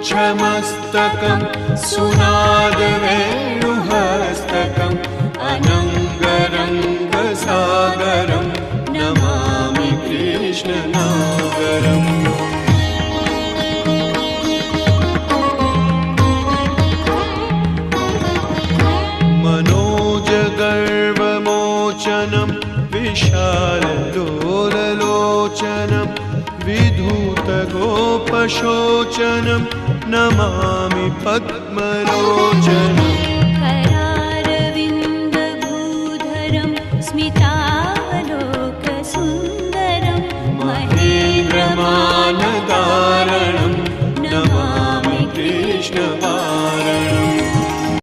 पुच्छमस्तकं सुनादवेणुहस्तकम् अनङ्गरङ्गसागरं Namami कृष्णनागरम्। मनोजगर्वमोचनं विशाललोललोचनं विधूतगोपशोचनं Namami पद्मलोचनम्। करारविन्दभूधरं स्मितावलोकसुन्दरं महेन्द्रमानदारणं Namami कृष्णवासुदेवम्।